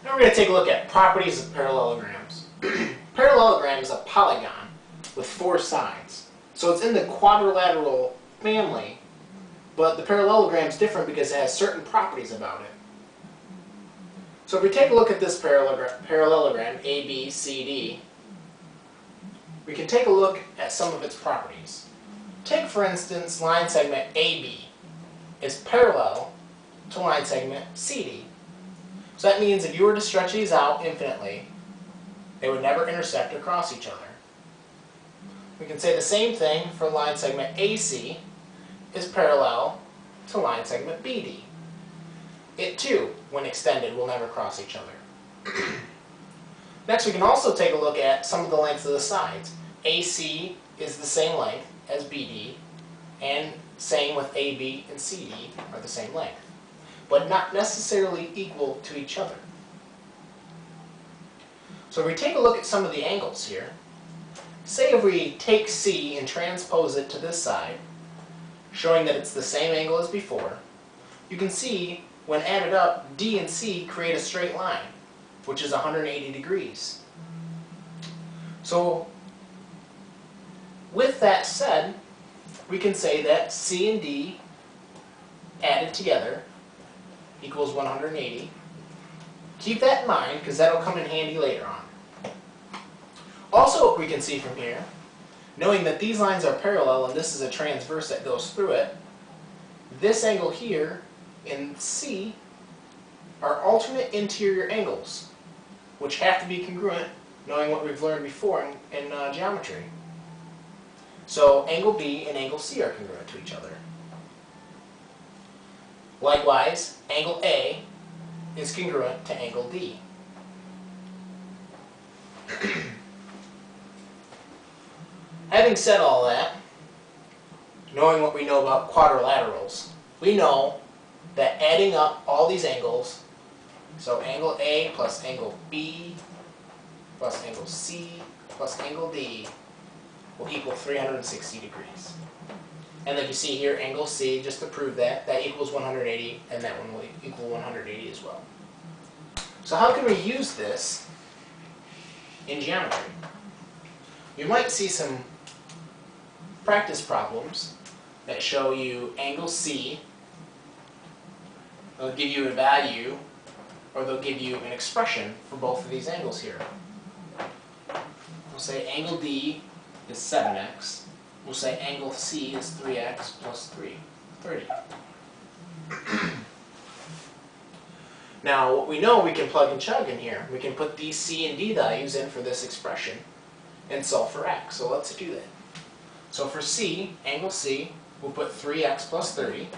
Now we're going to take a look at properties of parallelograms. Parallelogram is a polygon with 4 sides. So it's in the quadrilateral family, but the parallelogram is different because it has certain properties about it. So if we take a look at this parallelogram, ABCD, we can take a look at some of its properties. Take, for instance, line segment AB is parallel to line segment CD. So that means if you were to stretch these out infinitely, they would never intersect or cross each other. We can say the same thing for line segment AC is parallel to line segment BD. It too, when extended, will never cross each other. Next, we can also take a look at some of the lengths of the sides. AC is the same length as BD, and same with AB and CD are the same length, but not necessarily equal to each other. So if we take a look at some of the angles here, say if we take C and transpose it to this side, showing that it's the same angle as before, you can see when added up, D and C create a straight line, which is 180 degrees. So with that said, we can say that C and D added together equals 180. Keep that in mind because that'll come in handy later on. Also, what we can see from here, knowing that these lines are parallel and this is a transverse that goes through it, this angle here in C are alternate interior angles, which have to be congruent, knowing what we've learned before in geometry. So angle B and angle C are congruent to each other. Likewise, angle A is congruent to angle D. Having said all that, knowing what we know about quadrilaterals, we know that adding up all these angles, so angle A plus angle B plus angle C plus angle D will equal 360 degrees. And then you see here angle C, just to prove that equals 180, and that one will equal 180 as well. So how can we use this in geometry? You might see some practice problems that show you angle C. They'll give you a value, or they'll give you an expression for both of these angles here. We'll say angle D is 7x. We'll say angle C is 3x plus 3, 30. Now, what we know, we can plug and chug in here. We can put these C and D values in for this expression and solve for x. So let's do that. So for C, angle C, we'll put 3x plus 30.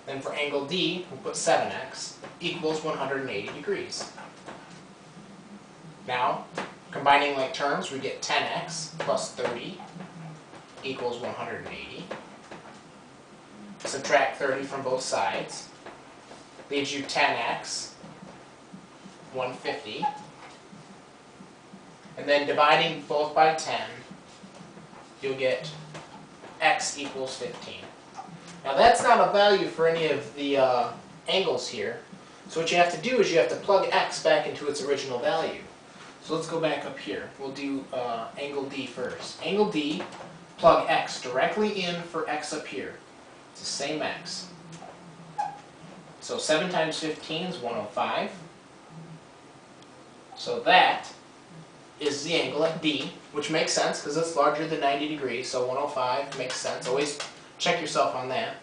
Then for angle D, we'll put 7x equals 180 degrees. Now, combining like terms, we get 10x plus 30 equals 180. Subtract 30 from both sides. Leaves you 10x, 150. And then dividing both by 10, you'll get x equals 15. Now that's not a value for any of the angles here. So what you have to do is you have to plug x back into its original value. So let's go back up here. We'll do angle D first. Angle D, plug x directly in for x up here. It's the same x. So 7 times 15 is 105. So that is the angle at D, which makes sense because it's larger than 90 degrees, so 105 makes sense. Always check yourself on that.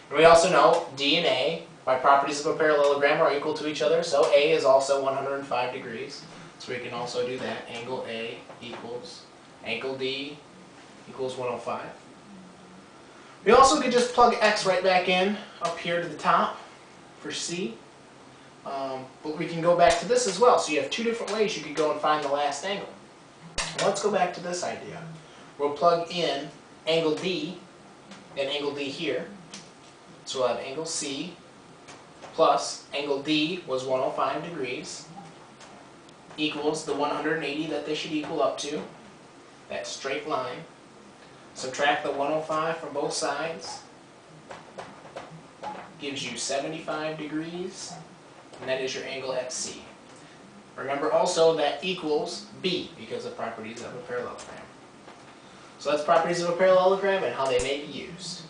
And we also know D and A, by properties of a parallelogram, are equal to each other, so A is also 105 degrees. So we can also do that. Angle A equals angle D equals 105. We also could just plug x right back in up here to the top for C. But we can go back to this as well. So you have 2 different ways you could go and find the last angle. Well, let's go back to this idea. We'll plug in angle D and angle D here. So we'll have angle C plus angle D was 105 degrees equals the 180 that they should equal up to, that straight line. Subtract the 105 from both sides. Gives you 75 degrees. and that is your angle at C. Remember also that equals B because of properties of a parallelogram. So that's properties of a parallelogram and how they may be used.